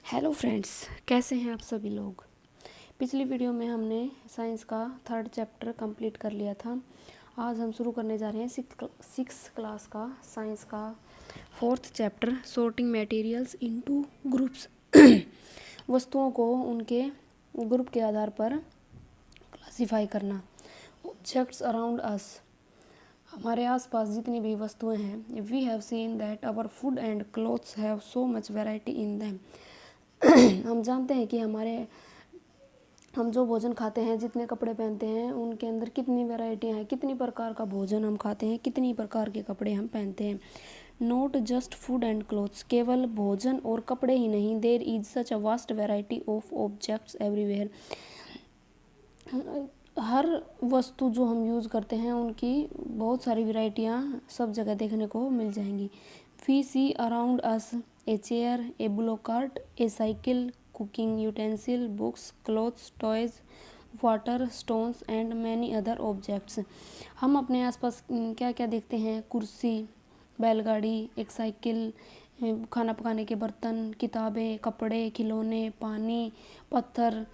Hello friends, कैसे हैं आप सभी लोग। पिछली वीडियो में हमने साइंस का 3rd चैप्टर कंप्लीट कर लिया था। आज हम शुरू करने जा रहे हैं 6th क्लास का साइंस का 4th chapter, sorting materials into groups. वस्तुओं को उनके ग्रुप के आधार पर क्लासिफाई करना। ऑब्जेक्ट्स अराउंड अस, हमारे आसपास जितनी भी वस्तुएं हैं, we have seen that our food and clothes have so much variety in them. हम जानते हैं कि हम जो भोजन खाते हैं, जितने कपड़े पहनते हैं, उनके अंदर कितनी वैरायटियाँ हैं, कितनी प्रकार का भोजन हम खाते हैं, कितनी प्रकार के कपड़े हम पहनते हैं। Not just food and clothes, केवल भोजन और कपड़े ही नहीं, there is such a vast variety of objects everywhere. हर वस्तु जो हम यूज़ करते हैं उनकी बहुत सारी वैरायटियाँ सब जगह देखने को मिल जाएंगी। We see around us a chair, a bullock cart, a cycle, cooking utensil, books, clothes, toys, water, stones and many other objects. हम अपने आसपास क्या क्या देखते हैं? कुर्सी, बैलगाड़ी, एक साइकिल, खाना पकाने के बर्तन, किताबें, कपड़े, खिलौने, पानी, पत्थर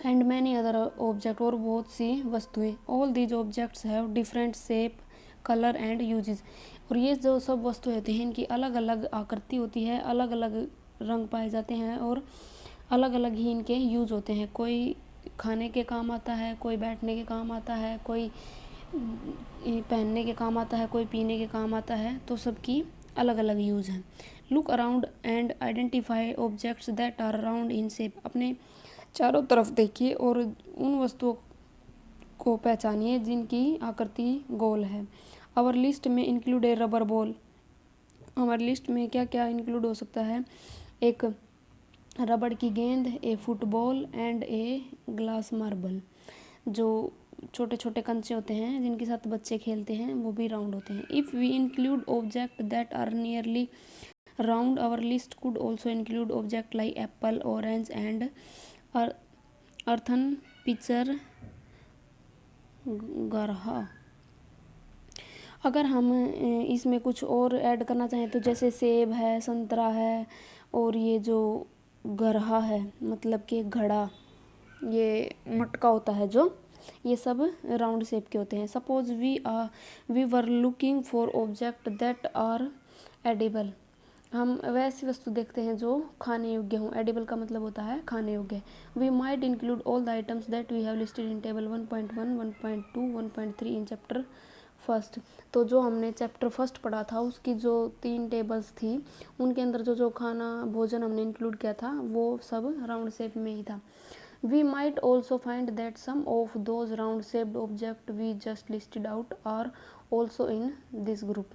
एंड मैनी अदर ऑब्जेक्ट, और बहुत सी वस्तुएं। All these objects have different shape, colour and uses. और ये जो सब वस्तुएं होती हैं, इनकी अलग अलग आकृति होती है, अलग अलग रंग पाए जाते हैं और अलग अलग ही इनके यूज होते हैं। कोई खाने के काम आता है, कोई बैठने के काम आता है, कोई पहनने के काम आता है, कोई पीने के काम आता है। तो सबकी अलग अलग यूज हैं। Look around and identify objects that are around in shape, अपने चारों तरफ देखिए और उन वस्तुओं को पहचानिए जिनकी आकृति गोल है। आवर लिस्ट में इंक्लूड ए रबर बॉल, हमारी लिस्ट में क्या क्या इंक्लूड हो सकता है? एक रबड़ की गेंद, a football and a glass marble. जो छोटे छोटे कंचे होते हैं जिनके साथ बच्चे खेलते हैं, वो भी राउंड होते हैं। If we include object that are nearly round, our list could also include object like apple, orange and earthen, pitcher, गरहा। अगर हम इसमें कुछ और ऐड करना चाहें तो जैसे सेब है, संतरा है, और ये जो गरहा है मतलब कि घड़ा, ये मटका होता है जो, ये सब राउंड शेप के होते हैं। Suppose we were looking for object that are edible, हम वैसी वस्तु देखते हैं जो खाने योग्य हों। एडिबल का मतलब होता है खाने योग्य। We might include all the items that we have listed in table 1.1, 1.2, 1.3 in chapter first. तो जो हमने चैप्टर फर्स्ट पढ़ा था, उसकी जो 3 टेबल्स थी, उनके अंदर जो जो खाना भोजन हमने इंक्लूड किया था, वो सब राउंड शेप में ही था। We might also find that some of those round shaped object we just listed out are also in this group.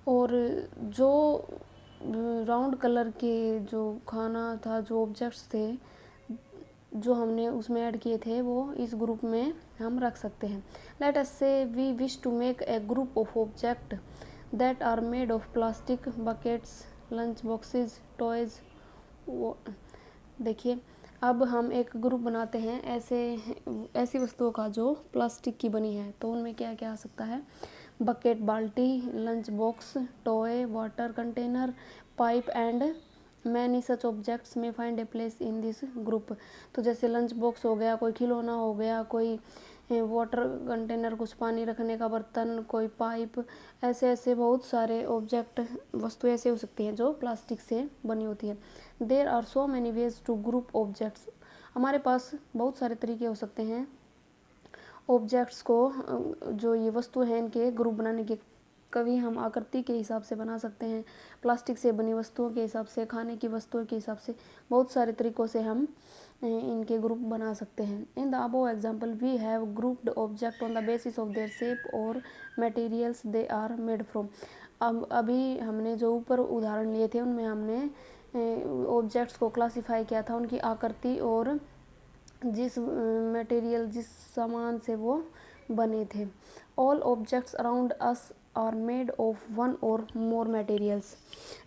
और जो राउंड कलर के जो खाना था, जो ऑब्जेक्ट्स थे जो हमने उसमें ऐड किए थे, वो इस ग्रुप में हम रख सकते हैं। Let us say we wish to make a group of object that are made of plastic, buckets, lunch boxes, toys. देखिए, अब हम एक ग्रुप बनाते हैं ऐसी वस्तुओं का जो प्लास्टिक की बनी है। तो उनमें क्या क्या आ सकता है? बकेट, बाल्टी, lunch box, toy, water container, pipe and many such objects may find a place in this group. तो जैसे लंच बॉक्स हो गया, कोई खिलौना हो गया, कोई वाटर कंटेनर, कुछ पानी रखने का बर्तन, कोई पाइप, ऐसे ऐसे बहुत सारे ऑब्जेक्ट, वस्तु ऐसे हो सकती हैं जो प्लास्टिक से बनी होती है। There are so many ways to group objects, हमारे पास बहुत सारे तरीके हो सकते हैं ऑब्जेक्ट्स को, जो ये वस्तु हैं इनके ग्रुप बनाने के। कभी हम आकृति के हिसाब से बना सकते हैं, प्लास्टिक से बनी वस्तुओं के हिसाब से, खाने की वस्तुओं के हिसाब से, बहुत सारे तरीक़ों से हम इनके ग्रुप बना सकते हैं। In the above example we have grouped object on the basis of their shape और materials they are made from. अब अभी हमने जो ऊपर उदाहरण लिए थे, उनमें हमने ऑब्जेक्ट्स को क्लासीफाई किया था उनकी आकृति और जिस मटेरियल, जिस सामान से वो बने थे। All objects around us are made of one और मोर मटेरियल्स।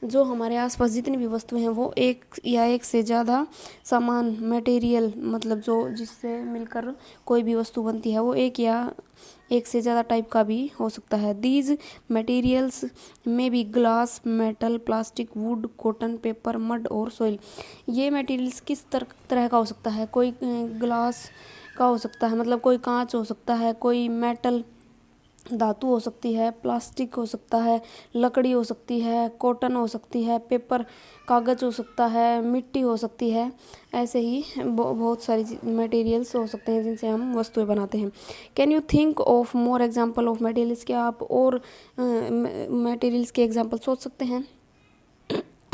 जो हमारे आसपास जितनी भी वस्तुएं हैं वो एक या एक से ज़्यादा समान मटेरियल, मतलब जो जिससे मिलकर कोई भी वस्तु बनती है, वो एक या एक से ज़्यादा टाइप का भी हो सकता है। दीज मटेरियल्स में भी glass, metal, plastic, would, cotton, paper, mud और सॉइल। ये मटेरियल्स किस तरह का हो सकता है? कोई ग्लास का हो सकता है, मतलब कोई कांच हो सकता है, कोई मेटल धातु हो सकती है, प्लास्टिक हो सकता है, लकड़ी हो सकती है, कॉटन हो सकती है, पेपर कागज़ हो सकता है, मिट्टी हो सकती है। ऐसे ही बहुत सारी मटेरियल्स हो सकते हैं जिनसे हम वस्तुएं बनाते हैं। Can you think of more example of materials? क्या आप और मटेरियल्स के एग्जाम्पल सोच सकते हैं?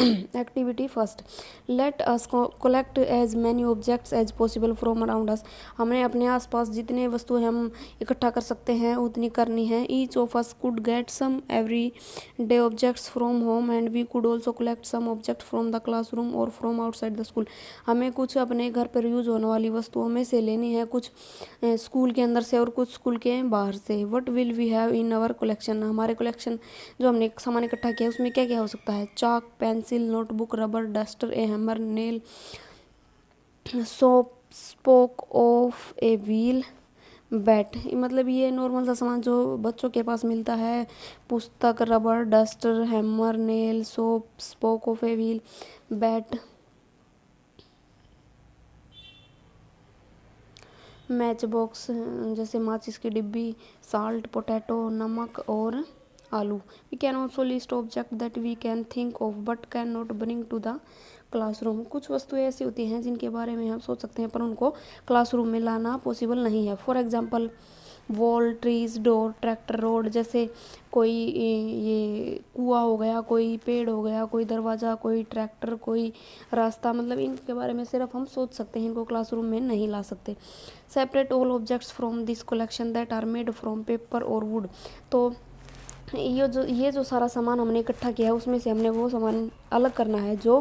Activity first, let us collect as many objects as possible from around us. हमें अपने आसपास जितने वस्तुएं हम इकट्ठा कर सकते हैं उतनी करनी है। Each of us could get some everyday objects from home and we could also collect some object from the classroom और फ्रॉम आउटसाइड द स्कूल। हमें कुछ अपने घर पर यूज होने वाली वस्तुओं में से लेनी है, कुछ स्कूल के अंदर से और कुछ स्कूल के बाहर से। What will we have in our collection? हमारे कलेक्शन जो हमने सामान इकट्ठा किया उसमें क्या क्या हो सकता है? Chalk, pencil, notebook, rubber, duster, a hammer, nail, soap, spoke of a wheel, bat. मतलब ये नॉर्मल सा सामान जो बच्चों के पास मिलता है। पुस्तक, rubber, duster, hammer, nail, soap, spoke of a wheel, bat, match box जैसे माचिस की डिब्बी, साल्ट, पोटैटो, नमक और आलू। We can also list object that we can think of but cannot bring to the classroom. कुछ वस्तुएं ऐसी होती हैं जिनके बारे में हम सोच सकते हैं पर उनको क्लासरूम में लाना पॉसिबल नहीं है। For example wall, trees, door, tractor, road. जैसे कोई ये कुआं हो गया, कोई पेड़ हो गया, कोई दरवाज़ा, कोई ट्रैक्टर, कोई रास्ता। मतलब इनके बारे में सिर्फ हम सोच सकते हैं, इनको क्लासरूम में नहीं ला सकते। Separate all objects from this collection that are made from paper और वुड। तो ये जो सारा सामान हमने इकट्ठा किया है उसमें से हमने वो सामान अलग करना है जो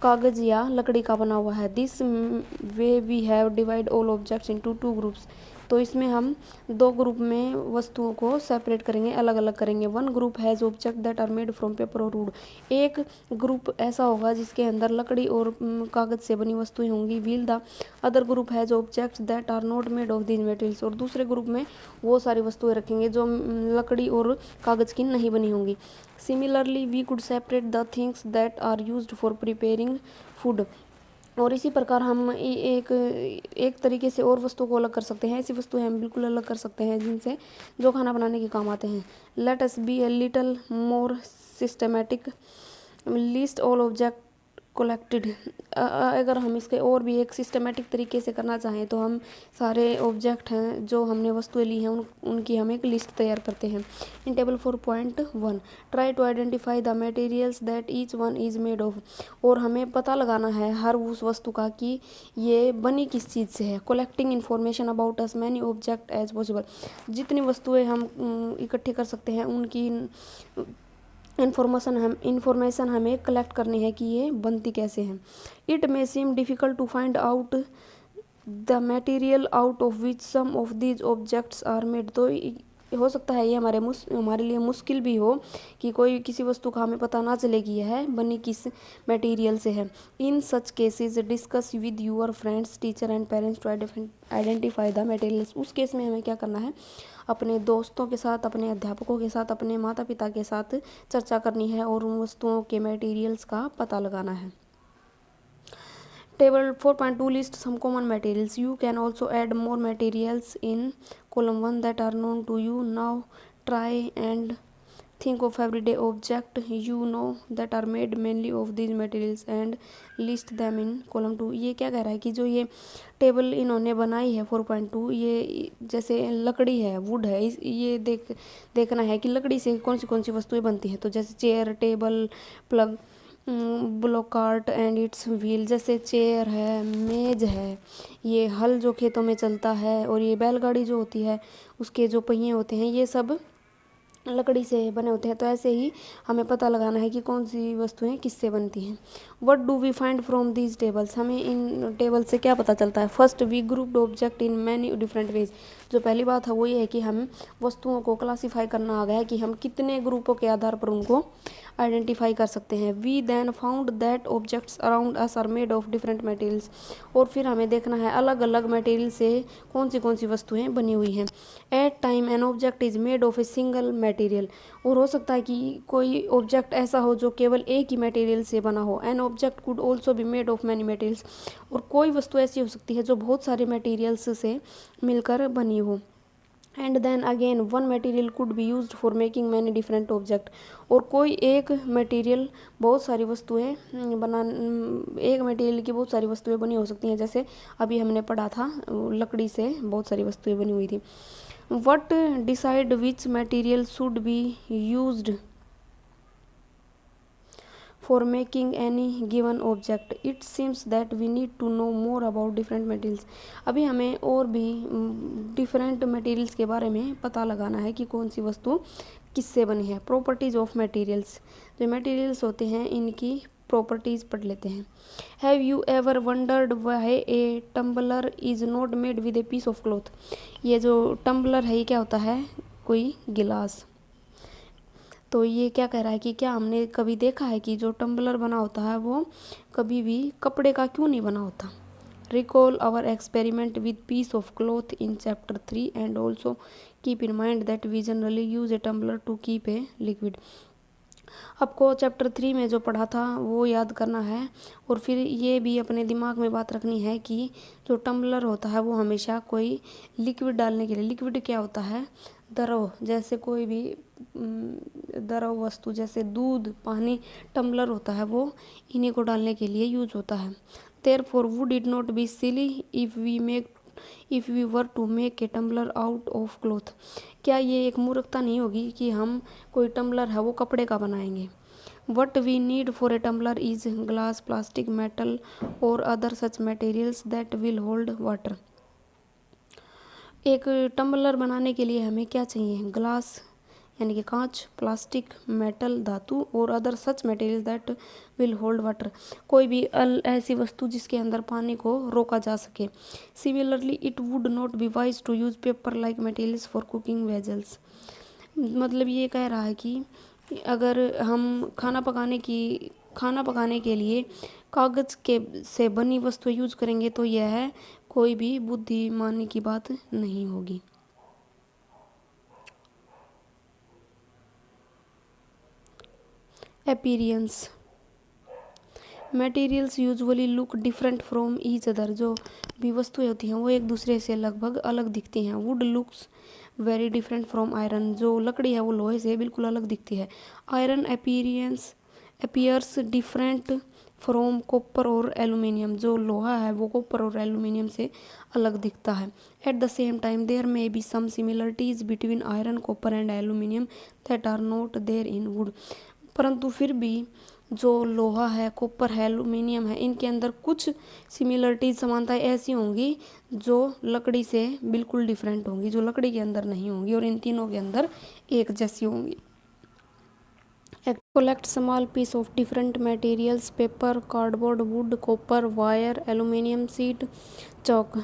कागज़ या लकड़ी का बना हुआ है। This way we have divide all objects into two groups. तो इसमें हम दो ग्रुप में वस्तुओं को सेपरेट करेंगे, अलग अलग करेंगे। One group has object that are made from paper और वुड। एक ग्रुप ऐसा होगा जिसके अंदर लकड़ी और कागज़ से बनी वस्तुएं होंगी। While the other group has objects that are not made of these materials. और दूसरे ग्रुप में वो सारी वस्तुएं रखेंगे जो लकड़ी और कागज़ की नहीं बनी होंगी। Similarly we could separate the things that are used for preparing food. और इसी प्रकार हम एक तरीके से और वस्तुओं को अलग कर सकते हैं। ऐसी वस्तुएं हम बिल्कुल अलग कर सकते हैं जिनसे जो खाना बनाने के काम आते हैं। Let us B a little more systematic, list all object collected. अगर हम इसके और भी एक सिस्टमेटिक तरीके से करना चाहें तो हम सारे ऑब्जेक्ट हैं जो हमने वस्तुएं ली हैं उनकी हम एक लिस्ट तैयार करते हैं। In table 4.1 try to identify the materials that each one is made of. और हमें पता लगाना है हर उस वस्तु का कि ये बनी किस चीज़ से है। Collecting information about as many object as possible. जितनी वस्तुएं हम इकट्ठी कर सकते हैं उनकी इन्फॉर्मेशन हमें कलेक्ट करनी है कि ये बनती कैसे हैं। It may seem difficult to find out the material out of which some of these objects are made. तो हो सकता है ये हमारे लिए मुश्किल भी हो कि कोई किसी वस्तु का हमें पता ना चले कि यह बनी किस मटेरियल से है। In such cases discuss with your friends, teacher and parents to identify the materials. उस केस में हमें क्या करना है? अपने दोस्तों के साथ, अपने अध्यापकों के साथ, अपने माता पिता के साथ चर्चा करनी है और उन वस्तुओं के मटेरियल्स का पता लगाना है। Table 4.2 lists some common materials. You can also add more materials in column 1 that are known to you. Now try and think of everyday object you know that are made mainly of these materials and list them in column 2. ये क्या कह रहा है कि जो ये table इन्होंने बनाई है 4.2, ये जैसे लकड़ी है, वुड है, ये देखना है कि लकड़ी से कौन सी वस्तुएं बनती हैं। तो जैसे chair, table, plug, bullock cart and its wheel. जैसे चेयर है, मेज है, ये हल जो खेतों में चलता है, और ये बैलगाड़ी जो होती है उसके जो पहिए होते हैं ये सब लकड़ी से बने होते हैं। तो ऐसे ही हमें पता लगाना है कि कौन सी वस्तुएं किससे बनती हैं। What do we find from these tables, हमें इन टेबल से क्या पता चलता है। First, we grouped object in many different ways, जो पहली बात है वो ये है कि हम वस्तुओं को क्लासीफाई करना आ गया है कि हम कितने ग्रुपों के आधार पर उनको आइडेंटिफाई कर सकते हैं। We then found that objects around us are made of different materials, और फिर हमें देखना है अलग अलग मटेरियल से कौन सी वस्तुएं बनी हुई हैं। At time an object is made of a single material, और हो सकता है कि कोई ऑब्जेक्ट ऐसा हो जो केवल एक ही मटेरियल से बना हो। An object could also be made of many materials, और कोई वस्तु ऐसी हो सकती है जो बहुत सारे मटेरियल्स से मिलकर बनी हो। And then again one material could be used for making many different object, और कोई एक मटेरियल बहुत सारी वस्तुएं एक मटेरियल की बहुत सारी वस्तुएं बनी हो सकती हैं, जैसे अभी हमने पढ़ा था लकड़ी से बहुत सारी वस्तुएं बनी हुई थी। What decide which material should be used for making any given object, it seems that we need to know more about different materials। अभी हमें और भी डिफरेंट मटेरियल्स के बारे में पता लगाना है कि कौन सी वस्तु किससे बनी है। प्रॉपर्टीज ऑफ मटेरियल्स, जो मटेरियल्स होते हैं इनकी प्रॉपर्टीज पढ़ लेते हैं। Have you ever wondered why a tumbler is not made with a piece of cloth, ये जो टम्बलर है ये क्या होता है, कोई गिलास। तो ये क्या कह रहा है कि क्या हमने कभी देखा है कि जो टम्बलर बना होता है वो कभी भी कपड़े का क्यों नहीं बना होता। Recall our experiment with piece of cloth in chapter 3 and also keep in mind that we generally use a tumbler to keep a liquid. आपको चैप्टर 3 में जो पढ़ा था वो याद करना है, और फिर ये भी अपने दिमाग में बात रखनी है कि जो टम्बलर होता है वो हमेशा कोई लिक्विड डालने के लिए, लिक्विड क्या होता है, द्रव, जैसे कोई भी द्रव वस्तु जैसे दूध, पानी, टम्बलर होता है वो इन्हीं को डालने के लिए यूज होता है। Therefore would it not be silly if we were to make a tumbler out of cloth, क्या ये एक मूर्खता नहीं होगी कि हम कोई टम्बलर है वो कपड़े का बनाएंगे। What we need for a tumbler is glass, plastic, metal or other such materials that will hold water। एक टम्बलर बनाने के लिए हमें क्या चाहिए, ग्लास यानी कि कांच, प्लास्टिक, मेटल धातु, और other such material that will hold water, कोई भी ऐसी वस्तु जिसके अंदर पानी को रोका जा सके। Similarly it would not be wise to use paper like materials for cooking vessels, मतलब ये कह रहा है कि अगर हम खाना पकाने के लिए कागज़ के से बनी वस्तु यूज करेंगे तो यह कोई भी बुद्धिमानी की बात नहीं होगी। Appearance, materials usually look different from each other, जो भी वस्तुएं होती हैं वो एक दूसरे से लगभग अलग दिखती हैं। Would looks very different from iron, जो लकड़ी है वो लोहे से बिल्कुल अलग दिखती है। Iron appears different from copper और एल्यूमिनियम, जो लोहा है वो कॉपर और एल्यूमिनियम से अलग दिखता है। At the same time there may be some similarities between iron, copper and aluminium that are not there in wood, परंतु फिर भी जो लोहा है, कॉपर है, एल्यूमिनियम है, इनके अंदर कुछ सिमिलरिटीज, समानताएं ऐसी होंगी जो लकड़ी से बिल्कुल डिफरेंट होंगी, जो लकड़ी के अंदर नहीं होंगी, और इन तीनों के अंदर एक जैसी होंगी। Collect small piece of different materials, paper, cardboard, wood, copper, wire, aluminium sheet, chalk।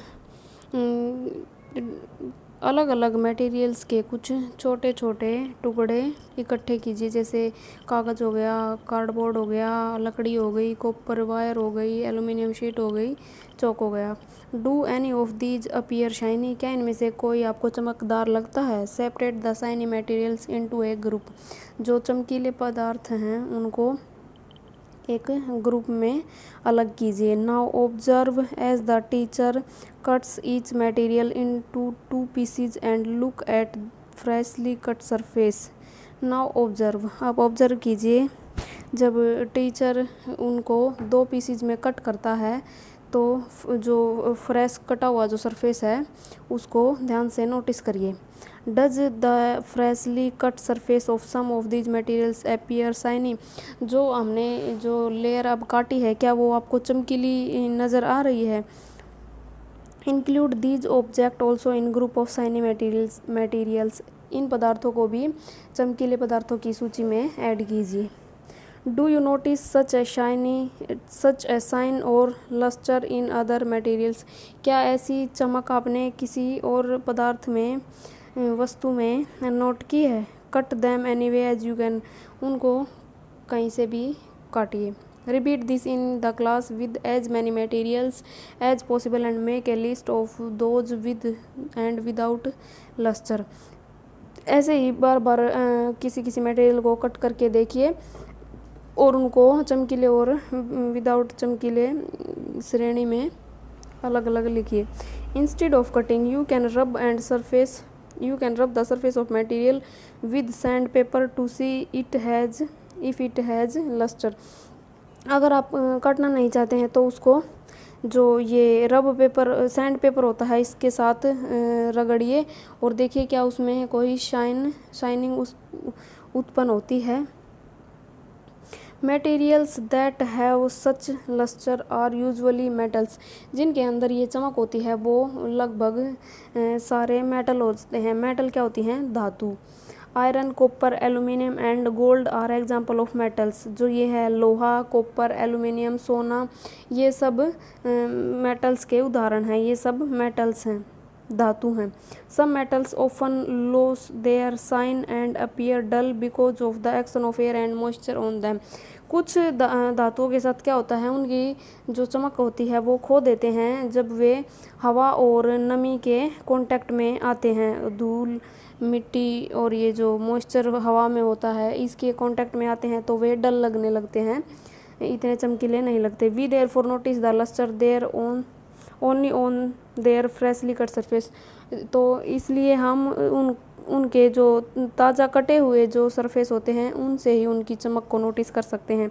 अलग अलग मटेरियल्स के कुछ छोटे छोटे टुकड़े इकट्ठे कीजिए, जैसे कागज़ हो गया, कार्डबोर्ड हो गया, लकड़ी हो गई, कॉपर वायर हो गई, एल्यूमिनियम शीट हो गई, चौक हो गया। Do any of these appear shiny, क्या इनमें से कोई आपको चमकदार लगता है। Separate the shiny materials into A group, जो चमकीले पदार्थ हैं उनको एक ग्रुप में अलग कीजिए। Now observe as the teacher cuts each material into 2 pieces and look at freshly cut surface. Now observe, आप ऑब्जर्व कीजिए जब टीचर उनको 2 पीसीज में कट करता है तो जो फ्रेश कटा हुआ जो सरफेस है उसको ध्यान से नोटिस करिए। Does the freshly cut surface of some of these materials appear shiny, जो हमने जो लेयर अब काटी है क्या वो आपको चमकीली नज़र आ रही है। Include these object also in group of shiny materials, इन पदार्थों को भी चमकीले पदार्थों की सूची में ऐड कीजिए। Do you notice such A shine और लस्टर इन अदर मटेरियल्स? क्या ऐसी चमक आपने किसी और पदार्थ में वस्तु में नोट की है? Cut them any way as you can, उनको कहीं से भी काटिए। Repeat this in the class with as many materials as possible and make a list of those with and without lustre. ऐसे ही बार बार किसी किसी मटेरियल को कट करके देखिए और उनको चमकीले और विदाउट चमकीले श्रेणी में अलग अलग लिखिए। Instead of cutting you can rub the surface of material with sand paper to see if it has lustre. अगर आप काटना नहीं चाहते हैं तो उसको जो ये रब पेपर सैंड पेपर होता है इसके साथ रगड़िए और देखिए क्या उसमें कोई शाइनिंग उत्पन्न होती है। Materials that have such lustre are usually metals. जिनके अंदर ये चमक होती है वो लगभग सारे मेटल होते हैं। मेटल क्या होती हैं? धातु। Iron, copper, aluminium and gold are example of metals. जो ये है लोहा, कॉपर, एल्यूमिनियम, सोना, ये सब मेटल्स के उदाहरण हैं। ये सब मेटल्स हैं, धातु हैं। Some metals often lose their shine and appear dull because of the action of air and moisture on them. कुछ धातुओं के साथ क्या होता है, उनकी जो चमक होती है वो खो देते हैं जब वे हवा और नमी के कांटेक्ट में आते हैं। धूल, मिट्टी और ये जो मॉइस्चर हवा में होता है इसके कांटेक्ट में आते हैं तो वे डल लगने लगते हैं, इतने चमकीले नहीं लगते। We therefore notice the lustre there only on their freshly cut surface. तो इसलिए हम उनके जो ताज़ा कटे हुए जो सरफेस होते हैं उनसे ही उनकी चमक को नोटिस कर सकते हैं।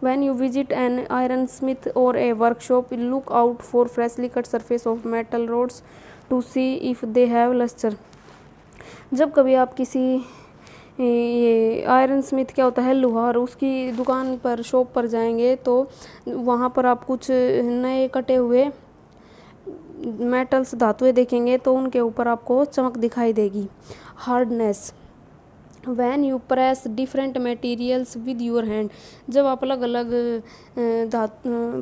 When you visit an iron smith or a workshop, look out for freshly cut surface of metal rods to see if they have luster. जब कभी आप किसी ये आयरन स्मिथ क्या होता है, लोहार, उसकी दुकान पर शॉप पर जाएंगे तो वहाँ पर आप कुछ नए कटे हुए मेटल्स धातुएं देखेंगे तो उनके ऊपर आपको चमक दिखाई देगी। Hardness. When you press different materials with your hand. जब आप अलग अलग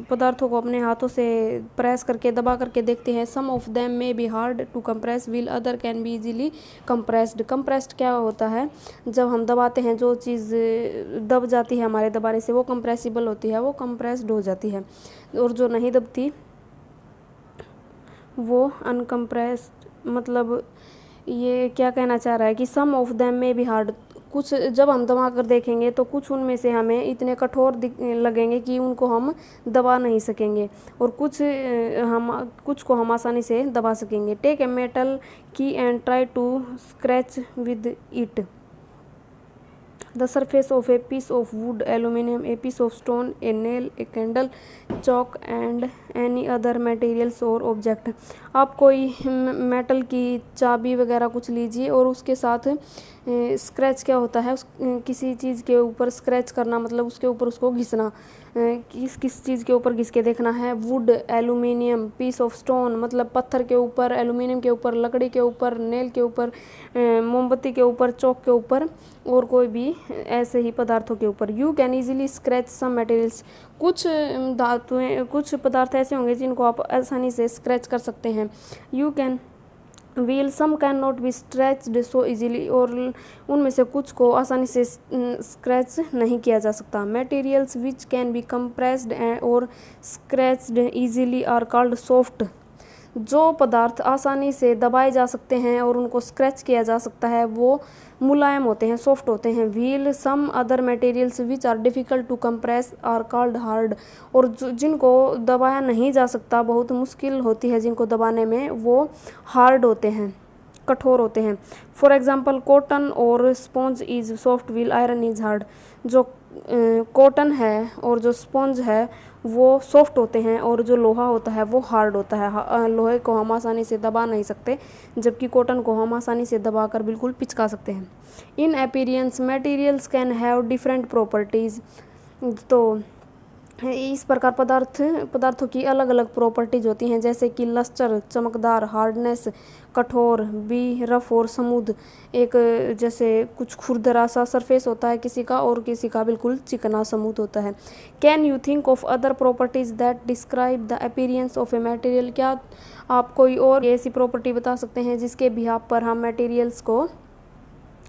पदार्थों को अपने हाथों से प्रेस करके दबा करके देखते हैं, some of them may be hard to compress will other can be easily compressed. Compressed क्या होता है? जब हम दबाते हैं जो चीज़ दब जाती है हमारे दबाने से वो कंप्रेसिबल होती है, वो कंप्रेस्ड हो जाती है, और जो नहीं दबती वो अनकम्प्रेस्ड। मतलब ये क्या कहना चाह रहा है कि सम ऑफ देम में भी हार्ड, कुछ जब हम दबा कर देखेंगे तो कुछ उनमें से हमें इतने कठोर लगेंगे कि उनको हम दबा नहीं सकेंगे, और कुछ को हम आसानी से दबा सकेंगे। Take a metal key and try to scratch with it the surface of a piece of wood, aluminum, a piece of stone, a nail, a candle, chalk and any other materials or object। आप कोई metal की चाबी वगैरह कुछ लीजिए और उसके साथ स्क्रैच क्या होता है, किसी चीज़ के ऊपर स्क्रैच करना, मतलब उसके ऊपर उसको घिसना। किस चीज़ के ऊपर घिस के देखना है? Wood, aluminium, piece of stone मतलब पत्थर के ऊपर, एल्यूमिनियम के ऊपर, लकड़ी के ऊपर, नेल के ऊपर, मोमबत्ती के ऊपर, चौक के ऊपर और कोई भी ऐसे ही पदार्थों के ऊपर। You can easily scratch some materials. कुछ धातुएं, कुछ पदार्थ ऐसे होंगे जिनको आप आसानी से स्क्रैच कर सकते हैं। You can while some can not be scratched so easily, और उनमें से कुछ को आसानी से स्क्रैच नहीं किया जा सकता। Materials which can be compressed और scratched easily are called soft. जो पदार्थ आसानी से दबाए जा सकते हैं और उनको स्क्रैच किया जा सकता है वो मुलायम होते हैं, सॉफ्ट होते हैं। While some other materials which are difficult to compress are called hard, और जिनको दबाया नहीं जा सकता, बहुत मुश्किल होती है जिनको दबाने में, वो हार्ड होते हैं, कठोर होते हैं। फॉर एग्जाम्पल कॉटन और sponge is soft wheel iron is hard. जो कॉटन है और जो स्पॉन्ज है वो सॉफ्ट होते हैं और जो लोहा होता है वो हार्ड होता है। लोहे को हम आसानी से दबा नहीं सकते, जबकि कॉटन को हम आसानी से दबाकर बिल्कुल पिचका सकते हैं। इन appearance materials can have different properties. तो इस प्रकार पदार्थों की अलग अलग प्रॉपर्टीज होती हैं, जैसे कि लस्टर चमकदार, हार्डनेस कठोर, बी रफ और स्मूथ। एक जैसे कुछ खुरदरा सा सरफेस होता है किसी का, और किसी का बिल्कुल चिकना स्मूथ होता है। Can you think of other properties that describe the appearance of a material? क्या आप कोई और ऐसी प्रॉपर्टी बता सकते हैं जिसके बिहाफ पर हम मटेरियल्स को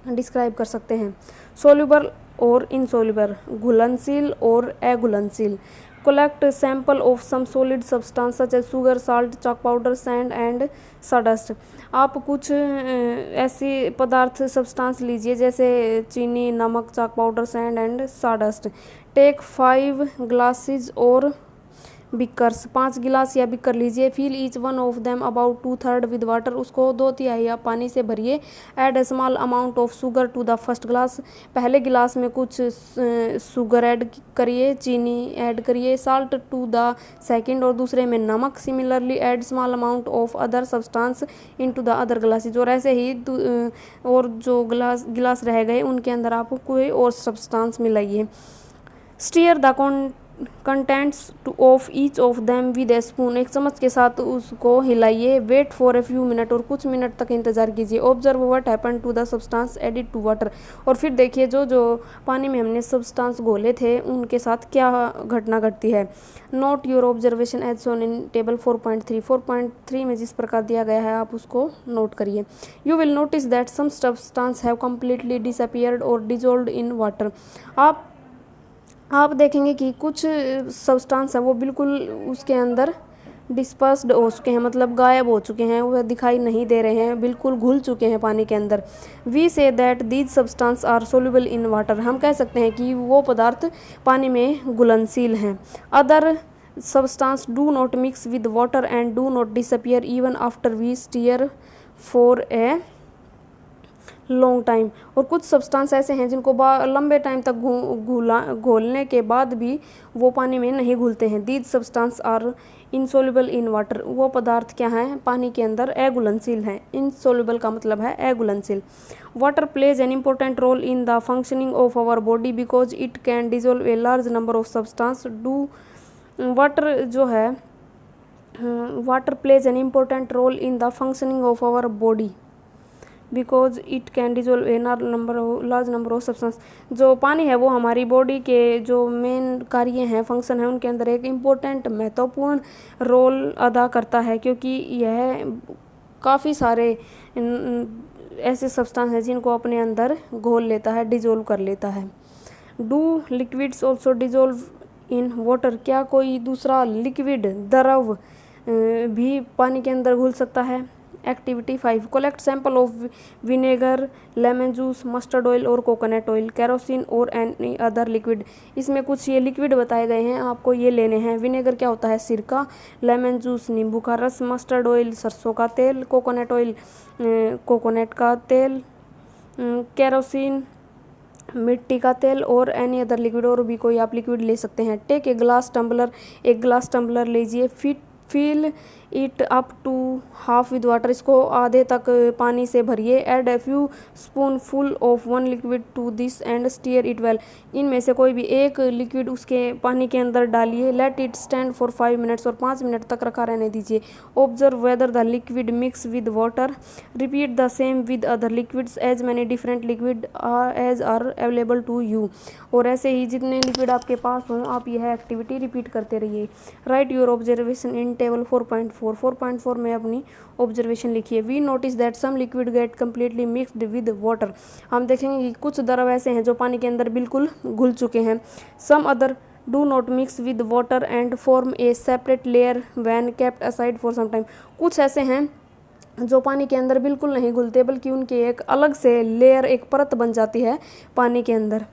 डिस्क्राइब कर सकते हैं? सोल्यूबल और इनसोल्यूबल, घुलनशील और अघुलनशील। Collect sample of some solid substance such as sugar, salt, chalk powder, sand and sawdust. आप कुछ ऐसी पदार्थ सब्सटेंस लीजिए जैसे चीनी, नमक, chalk powder, sand and sawdust. Take 5 glasses और बिकर्स, 5 गिलास या बिकर लीजिए। Fill each one of them about 2/3 with water, उसको 2/3 आप पानी से भरिए। Add a small amount of sugar to the first glass, पहले गिलास में कुछ शुगर ऐड करिए, चीनी ऐड करिए। साल्ट टू द सेकंड, और दूसरे में नमक। Similarly add small amount of other substance into the other glasses, और ऐसे ही और जो गिलास रह गए उनके अंदर आप कोई और सब्सटेंस मिलाइए। Stir the contents of each of them with a spoon, एक चम्मच के साथ उसको हिलाइए। Wait for a few minute, और कुछ मिनट तक इंतजार कीजिए। Observe what happen to the substance added to water, और फिर देखिए जो जो पानी में हमने सब्सटेंस घोले थे उनके साथ क्या घटना घटती है। Note your observation as shown in table 4.3। 4.3 में जिस प्रकार दिया गया है आप उसको नोट करिए। You will notice that some substance have completely disappeared or dissolved in water. आप देखेंगे कि कुछ सब्सटेंस हैं वो बिल्कुल उसके अंदर डिस्पर्स्ड हो चुके हैं, मतलब गायब हो चुके हैं, वह दिखाई नहीं दे रहे हैं, बिल्कुल घुल चुके हैं पानी के अंदर। We see that these substance are soluble in water, हम कह सकते हैं कि वो पदार्थ पानी में घुलनशील हैं। Other substance do not mix with water and do not disappear even after we stir for a long time, और कुछ सब्सटेंस ऐसे हैं जिनको लंबे टाइम तक घोलने के बाद भी वो पानी में नहीं घुलते हैं। These substance are insoluble in water, वो पदार्थ क्या हैं पानी के अंदर अघुलनशील हैं। इनसोल्यूबल का मतलब है अघुलनशील। Water plays an important role in the functioning of our body because it can dissolve a large number of substance. Water जो है water plays an important role in the functioning of our body because it can dissolve a large number of substance. जो पानी है वो हमारी body के जो main कार्य हैं, फंक्शन हैं, उनके अंदर एक इम्पोर्टेंट महत्वपूर्ण रोल अदा करता है, क्योंकि यह काफ़ी सारे ऐसे सब्सटेंस हैं जिनको अपने अंदर घोल लेता है, डिजोल्व कर लेता है। Do liquids also dissolve in water, क्या कोई दूसरा लिक्विड द्रव भी पानी के अंदर घुल सकता है? Activity 5, collect sample of vinegar, lemon juice, mustard oil और कोकोनट ऑयल, केरोसिन और एनी अदर लिक्विड। इसमें कुछ ये लिक्विड बताए गए हैं, आपको ये लेने हैं। विनेगर क्या होता है? सिरका। लेमन जूस नींबू का रस। मस्टर्ड ऑयल सरसों का तेल। कोकोनट ऑयल कोकोनट का तेल। केरोसिन मिट्टी का तेल। और एनी अदर लिक्विड, और भी कोई आप लिक्विड ले सकते हैं। टेक ए ग्लास टम्बलर, एक ग्लास टम्बलर लीजिए। Fill it up to half with water, इसको आधे तक पानी से भरिए। Add a few spoon full of one liquid to this and stir it well, इनमें से कोई भी एक लिक्विड उसके पानी के अंदर डालिए। Let it stand for 5 minutes, और 5 मिनट तक रखा रहने दीजिए। Observe whether the liquid mix with water. Repeat the same with other liquids as many different liquid as are available to you, और ऐसे ही जितने लिक्विड आपके पास हों आप यह एक्टिविटी रिपीट करते रहिए। Write your observation in table 4.4। 4.4 में अपनी ऑब्जर्वेशन लिखिए। We notice that some liquid get completely mixed with water, हम देखेंगे कि कुछ द्रव ऐसे हैं जो पानी के अंदर बिल्कुल घुल चुके हैं। Some other do not mix with water and form a separate layer when kept aside for some time, कुछ ऐसे हैं जो पानी के अंदर बिल्कुल नहीं घुलते बल्कि उनकी एक अलग से लेयर, एक परत बन जाती है पानी के अंदर।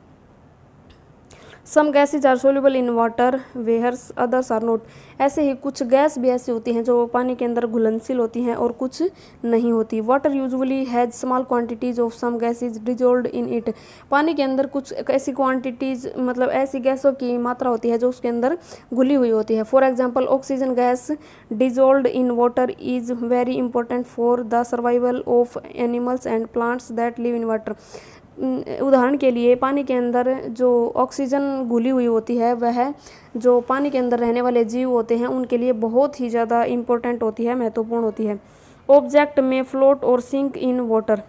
Some gases are soluble in water whereas others are not, ऐसे ही कुछ गैस भी ऐसी होती हैं जो पानी के अंदर घुलनशील होती हैं और कुछ नहीं होती। Water usually has small quantities of some gases dissolved in it, पानी के अंदर कुछ ऐसी क्वांटिटीज मतलब ऐसी गैसों की मात्रा होती है जो उसके अंदर घुली हुई होती है। For example oxygen gas dissolved in water is very important for the survival of animals and plants that live in water, उदाहरण के लिए पानी के अंदर जो ऑक्सीजन घुली हुई होती है वह जो पानी के अंदर रहने वाले जीव होते हैं उनके लिए बहुत ही ज़्यादा इम्पोर्टेंट होती है, महत्वपूर्ण होती है। ऑब्जेक्ट में फ्लोट और सिंक इन वाटर,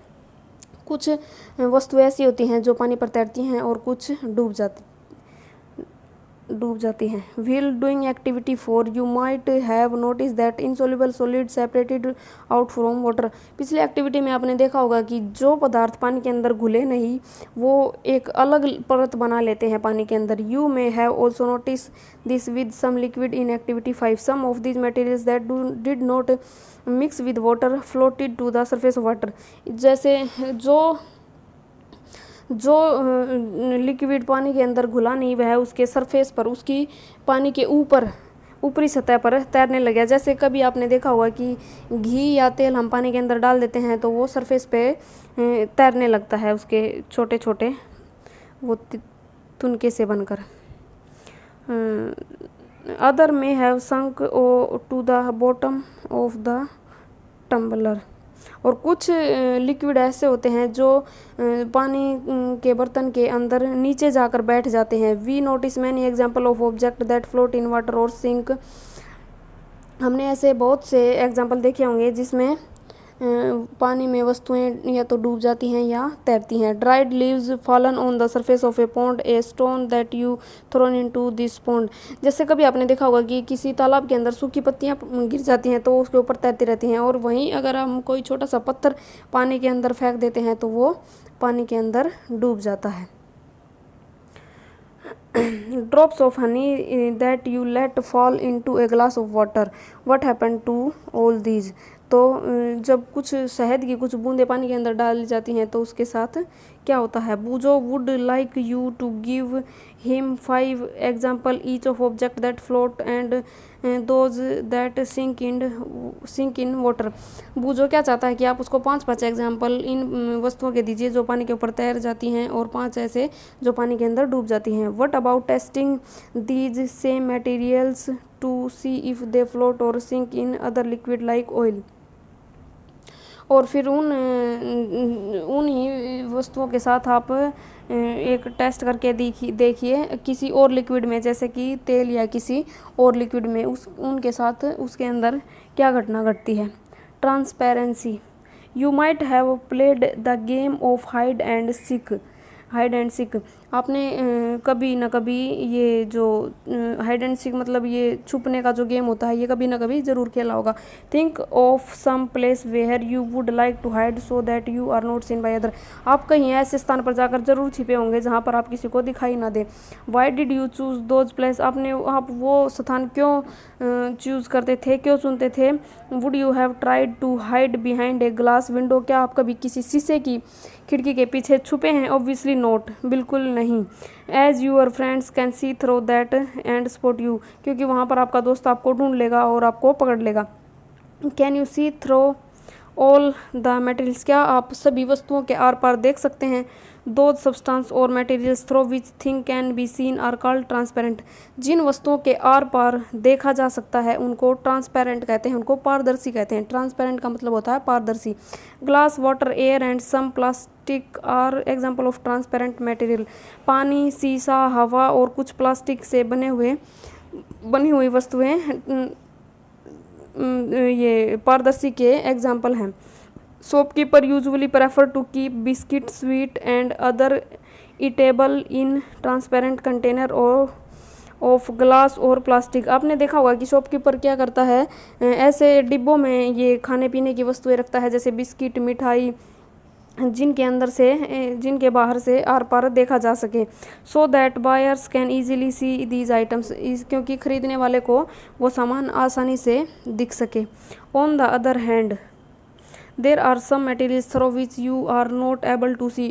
कुछ वस्तुएं ऐसी होती हैं जो पानी पर तैरती हैं और कुछ डूब जाती हैं। Wheel doing activity 4 you might have notice that insoluble solid separated out from water. पिछली एक्टिविटी में आपने देखा होगा कि जो पदार्थ पानी के अंदर घुले नहीं वो एक अलग परत बना लेते हैं पानी के अंदर। You may have also notice this with some liquid in activity 5 some of these materials that did not mix with water floated to the surface of water. जैसे जो लिक्विड पानी के अंदर घुला नहीं वह उसके सरफेस पर, उसकी पानी के ऊपरी सतह पर तैरने लगा। जैसे कभी आपने देखा होगा कि घी या तेल हम पानी के अंदर डाल देते हैं तो वो सरफेस पे तैरने लगता है, उसके छोटे छोटे वो तुनके से बनकर। Other may have sunk to the bottom of the tumbler. और कुछ लिक्विड ऐसे होते हैं जो पानी के बर्तन के अंदर नीचे जाकर बैठ जाते हैं। We notice many example of object that float in water or sink. हमने ऐसे बहुत से एग्जाम्पल देखे होंगे जिसमें पानी में वस्तुएं या तो डूब जाती हैं या तैरती हैं। Dried leaves fallen on the surface of A pond, a stone that you throne into this pond. जैसे कभी आपने देखा होगा कि किसी तालाब के अंदर सूखी पत्तियां गिर जाती हैं तो उसके ऊपर तैरती रहती हैं, और वहीं अगर हम कोई छोटा सा पत्थर पानी के अंदर फेंक देते हैं तो वो पानी के अंदर डूब जाता है। Drops of honey that you let fall into a glass of water, what happen to all these. तो जब कुछ शहद की कुछ बूंदें पानी के अंदर डाली जाती हैं तो उसके साथ क्या होता है। Boojho would like you to give him 5 example each of object that float and those that sink in water. Boojho क्या चाहता है कि आप उसको 5 एग्जाम्पल इन वस्तुओं के दीजिए जो पानी के ऊपर तैर जाती हैं और 5 ऐसे जो पानी के अंदर डूब जाती हैं। What about testing these same materials to see if they float और sink in other liquid like oil. और फिर उन ही वस्तुओं के साथ आप एक टेस्ट करके देखिए किसी और लिक्विड में, जैसे कि तेल या किसी और लिक्विड में, उनके साथ उसके अंदर क्या घटना घटती है। Transparency you might have played the game of hide and seek. आपने कभी ना कभी ये जो हाइड एंड सीक मतलब ये छुपने का जो गेम होता है ये कभी ना कभी ज़रूर खेला होगा। Think of some place where you would like to hide so that you are not seen by other. आप कहीं ऐसे स्थान पर जाकर जरूर छिपे होंगे जहाँ पर आप किसी को दिखाई ना दे। Why did you choose those place, आप वो स्थान क्यों चूज़ करते थे, क्यों चुनते थे। Would you have tried to hide behind a glass window, क्या आप कभी किसी शीशे की खिड़की के पीछे छुपे हैं। ऑब्वियसली नोट, बिल्कुल नहीं। As your friends can see through that and spot you, क्योंकि वहाँ पर आपका दोस्त आपको ढूंढ लेगा और आपको पकड़ लेगा। Can you see through all the materials, क्या आप सभी वस्तुओं के आर पार देख सकते हैं। दो सब्सटेंस और materials through which thing can be seen are called transparent, जिन वस्तुओं के आर पार देखा जा सकता है उनको ट्रांसपेरेंट कहते हैं, उनको पारदर्शी कहते हैं। ट्रांसपेरेंट का मतलब होता है पारदर्शी। Glass, water, air and some plastic are example of transparent material, पानी, शीशा, हवा और कुछ प्लास्टिक से बनी हुई वस्तुएं ये पारदर्शी के एग्जाम्पल हैं। Shopkeeper usually prefer to keep biscuit, sweet and other eatable in transparent container of glass or plastic. आपने देखा होगा कि शॉपकीपर क्या करता है, ऐसे डिब्बों में ये खाने पीने की वस्तुएं रखता है, जैसे बिस्किट, मिठाई, जिनके बाहर से आर पार देखा जा सके। So that buyers can easily see these items, क्योंकि खरीदने वाले को वो सामान आसानी से दिख सके। On the other hand there are some materials through which you are not able to see,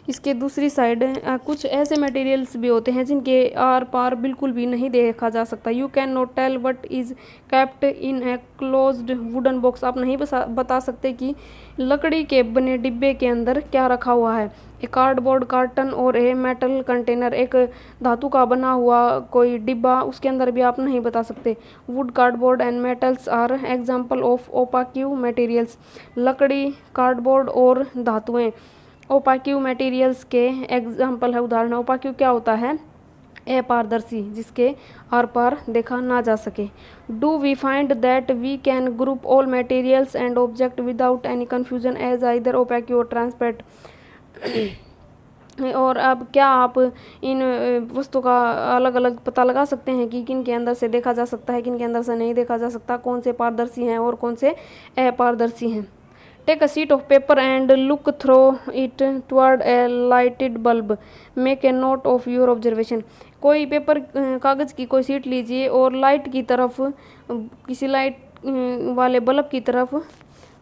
इसके दूसरी साइड कुछ ऐसे मटेरियल्स भी होते हैं जिनके आर पार बिल्कुल भी नहीं देखा जा सकता। You can not tell what is kept in a closed wooden box, आप नहीं बता सकते कि लकड़ी के बने डिब्बे के अंदर क्या रखा हुआ है। ए कार्डबोर्ड कार्टन और ए मेटल कंटेनर, एक धातु का बना हुआ कोई डिब्बा, उसके अंदर भी आप नहीं बता सकते। Wood, cardboard and metals are example of opaque materials, लकड़ी, कार्डबोर्ड और धातुएं ओपाक्यू मटेरियल्स के एग्जाम्पल है, उदाहरण। ओपाक्यू क्या होता है? अपारदर्शी, जिसके आर पार देखा ना जा सके। Do we find that we can group all materials and object without any confusion as either opaque or transparent. और अब क्या आप इन वस्तु का अलग अलग पता लगा सकते हैं कि किन के अंदर से देखा जा सकता है, किन के अंदर से नहीं देखा जा सकता, कौन से पारदर्शी हैं और कौन से अपारदर्शी हैं। Take a sheet of paper and look through it toward a lighted bulb, make a note of your observation. कोई पेपर कागज़ की कोई शीट लीजिए और लाइट की तरफ, किसी लाइट वाले बल्ब की तरफ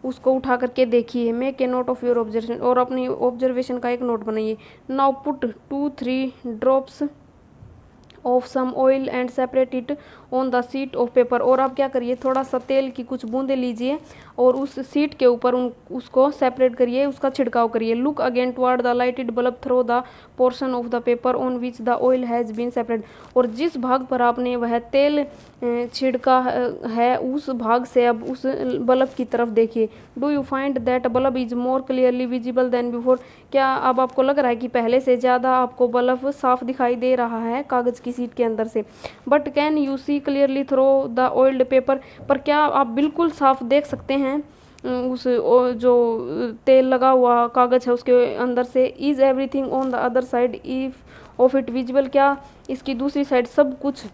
उसको उठा करके देखिए। Make a note of your observation, और अपनी ऑब्जर्वेशन का एक नोट बनाइए। Now put 2-3 drops of some oil and separate it on the sheet of paper. और आप क्या करिए, थोड़ा सा तेल की कुछ बूंदें लीजिए और उस शीट के ऊपर उसको सेपरेट करिए, उसका छिड़काव करिए। Look again toward the lighted bulb through the portion of the paper on which the oil has been separate. और जिस भाग पर आपने वह तेल छिड़का है उस भाग से अब उस बल्ब की तरफ देखिए। Do you find that bulb is more clearly visible than before. क्या अब आपको लग रहा है कि पहले से ज़्यादा आपको बल्ब साफ दिखाई दे रहा है कागज़ की शीट के अंदर से। But can you see clearly through the oiled paper. पर क्या आप बिल्कुल साफ देख सकते हैं उस जो तेल लगा हुआ कागज़ है उसके अंदर से। Is everything on the other side if of it visible. क्या इसकी दूसरी साइड सब कुछ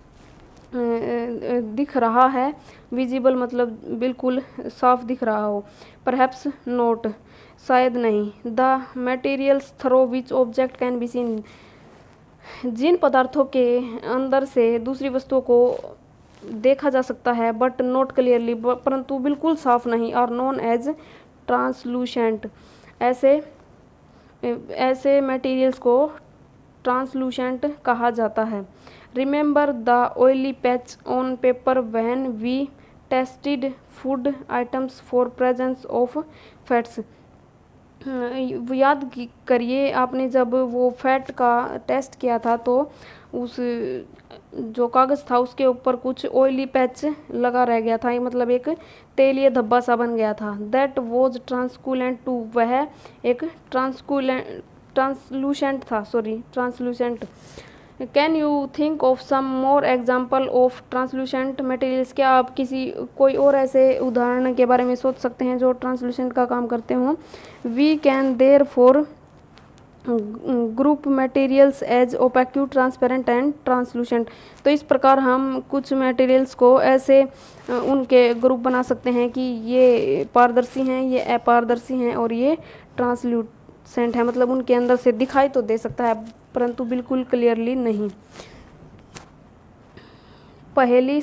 दिख रहा है? विजिबल मतलब बिल्कुल साफ दिख रहा हो। परहैप्स नोट, शायद नहीं। The materials through which object can be seen. जिन पदार्थों के अंदर से दूसरी वस्तुओं को देखा जा सकता है, बट नॉट क्लियरली, परंतु बिल्कुल साफ नहीं, आर नोन एज ट्रांसलूसेंट। ऐसे मटेरियल्स को ट्रांसलूसेंट कहा जाता है। Remember the oily patch on paper when we tested food items for presence of fats. याद करिए आपने जब वो फैट का टेस्ट किया था तो उस जो कागज़ था उसके ऊपर कुछ ऑयली पैच लगा रह गया था, मतलब एक तेलीय धब्बा सा बन गया था। दैट वॉज ट्रांसकूलेंट टू, वह एक ट्रांसलूसेंट था, translucent. Can you think of some more example of translucent materials. क्या आप कोई और ऐसे उदाहरण के बारे में सोच सकते हैं जो ट्रांसलूसेंट का काम करते हों। We can therefore group materials as opaque, transparent and translucent. तो इस प्रकार हम कुछ मटेरियल्स को ऐसे उनके ग्रुप बना सकते हैं कि ये पारदर्शी हैं, ये अपारदर्शी हैं और ये ट्रांसलूसेंट हैं, मतलब उनके अंदर से दिखाई तो दे सकता है परंतु बिल्कुल क्लियरली नहीं। Paheli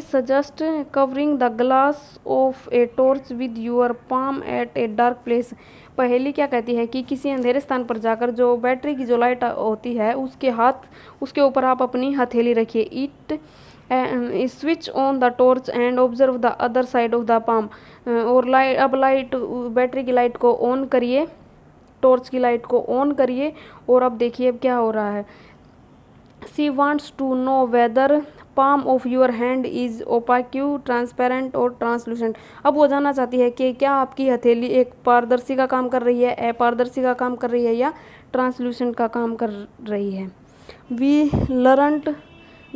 suggest covering the glass of a torch with your palm at a dark place. Paheli क्या कहती है कि किसी अंधेरे स्थान पर जाकर जो बैटरी की जो लाइट होती है उसके ऊपर आप अपनी हथेली रखिए। It switch on the torch and observe the other side of the palm. और बैटरी की लाइट को ऑन करिए, टॉर्च की लाइट को ऑन करिए और अब देखिए अब क्या हो रहा है। She wants to know whether palm of your hand is opaque, transparent और ट्रांसलूसेंट। अब वो जानना चाहती है कि क्या आपकी हथेली एक पारदर्शी का काम कर रही है, अपारदर्शी का काम कर रही है या ट्रांसलूसेंट का काम कर रही है। We learned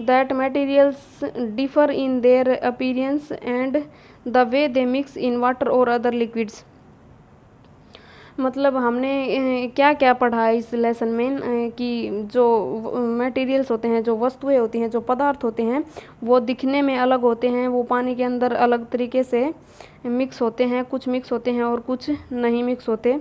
that materials differ in their appearance and the way they mix in water or other liquids. मतलब हमने क्या क्या पढ़ा है इस लेसन में कि जो मटेरियल्स होते हैं, जो वस्तुएं होती हैं, जो पदार्थ होते हैं वो दिखने में अलग होते हैं, वो पानी के अंदर अलग तरीके से मिक्स होते हैं, कुछ मिक्स होते हैं और कुछ नहीं मिक्स होते,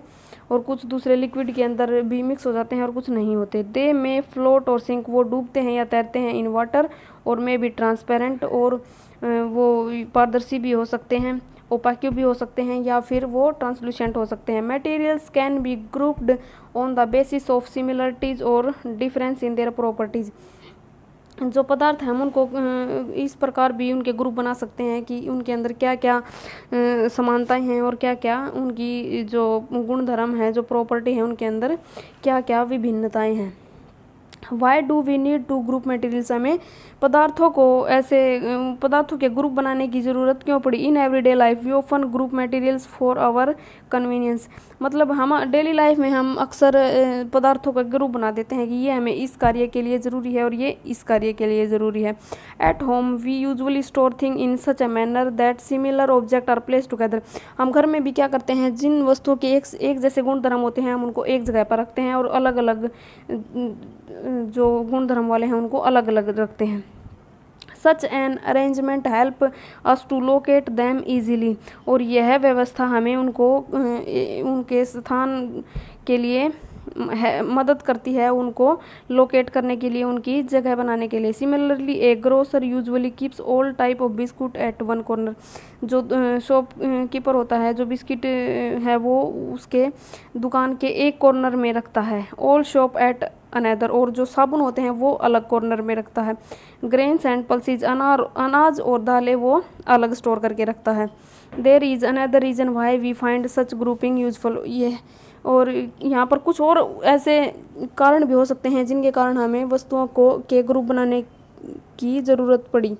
और कुछ दूसरे लिक्विड के अंदर भी मिक्स हो जाते हैं और कुछ नहीं होते। दे में फ्लोट और सिंक, वो डूबते हैं या तैरते हैं इन वाटर, और में भी ट्रांसपेरेंट, और वो पारदर्शी भी हो सकते हैं, ओपाक्यू भी हो सकते हैं, या फिर वो ट्रांसलूसेंट हो सकते हैं। Materials can be grouped on the basis of similarities और डिफरेंस इन देयर प्रॉपर्टीज। जो पदार्थ हैं हम उनको इस प्रकार भी उनके ग्रुप बना सकते हैं कि उनके अंदर क्या क्या समानताएं हैं और क्या क्या उनकी जो गुणधर्म है, जो प्रॉपर्टी है, उनके अंदर क्या क्या विभिन्नताएं हैं। Why do we need to group materials, हमें पदार्थों के ग्रुप बनाने की ज़रूरत क्यों पड़ी। In everyday life we often group materials for our convenience, मतलब हम डेली लाइफ में हम अक्सर पदार्थों का ग्रुप बना देते हैं कि ये हमें इस कार्य के लिए ज़रूरी है और ये इस कार्य के लिए ज़रूरी है। At home we usually store thing in such a manner that similar object are place together, हम घर में भी क्या करते हैं, जिन वस्तुओं के एक जैसे गुण धर्म होते हैं हम उनको एक जगह पर रखते हैं और अलग अलग जो गुण धर्म वाले हैं उनको अलग अलग रखते हैं। Such an arrangement help us to locate them easily, और यह व्यवस्था हमें उनको उनके स्थान के लिए मदद करती है, उनको लोकेट करने के लिए, उनकी जगह बनाने के लिए। Similarly a grocer usually keeps all type of biscuit at one corner, जो शॉप कीपर होता है जो बिस्किट है वो उसके दुकान के एक कॉर्नर में रखता है। ऑल शॉप एट अनदर, और जो साबुन होते हैं वो अलग कॉर्नर में रखता है। ग्रेन्स एंड पल्सीज, अनाज और दालें वो अलग स्टोर करके रखता है। There is another reason why we find such grouping useful, ये और यहाँ पर कुछ और ऐसे कारण भी हो सकते हैं जिनके कारण हमें वस्तुओं के ग्रुप बनाने की ज़रूरत पड़ी।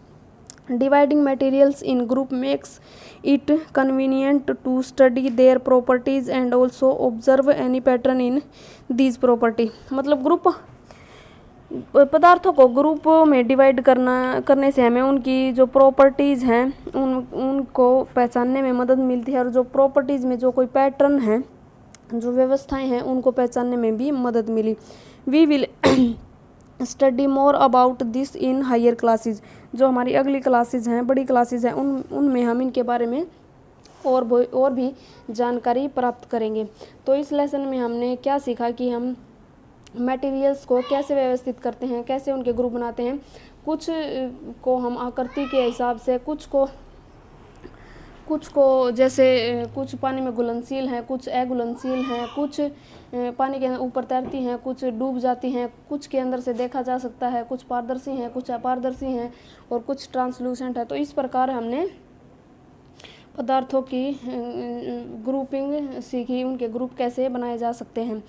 Dividing materials in group makes it convenient to study their properties and also observe any pattern in these property, मतलब पदार्थों को ग्रुप में डिवाइड करने से हमें उनकी जो प्रॉपर्टीज़ हैं उनको पहचानने में मदद मिलती है, और जो प्रॉपर्टीज़ में जो कोई पैटर्न है, जो व्यवस्थाएं हैं, उनको पहचानने में भी मदद मिली। We will study more about this in higher classes, जो हमारी अगली क्लासेज हैं, बड़ी क्लासेज हैं, उनमें हम इनके बारे में और भी जानकारी प्राप्त करेंगे। तो इस लेसन में हमने क्या सीखा कि हम मटेरियल्स को कैसे व्यवस्थित करते हैं, कैसे उनके ग्रुप बनाते हैं। कुछ को हम आकृति के हिसाब से, कुछ को जैसे कुछ पानी में घुलनशील हैं, कुछ अघुलनशील हैं, कुछ पानी के ऊपर तैरती हैं, कुछ डूब जाती हैं, कुछ के अंदर से देखा जा सकता है, कुछ पारदर्शी हैं, कुछ अपारदर्शी हैं और कुछ ट्रांसलूसेंट है। तो इस प्रकार हमने पदार्थों की ग्रुपिंग सीखी, उनके ग्रुप कैसे बनाए जा सकते हैं।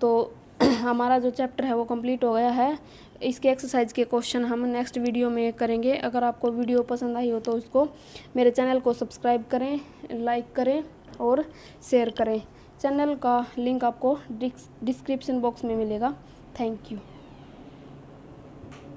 तो हमारा जो चैप्टर है वो कंप्लीट हो गया है। इसके एक्सरसाइज के क्वेश्चन हम नेक्स्ट वीडियो में करेंगे। अगर आपको वीडियो पसंद आई हो तो उसको मेरे चैनल को सब्सक्राइब करें, लाइक करें और शेयर करें। चैनल का लिंक आपको डिस्क्रिप्शन बॉक्स में मिलेगा। Thank you.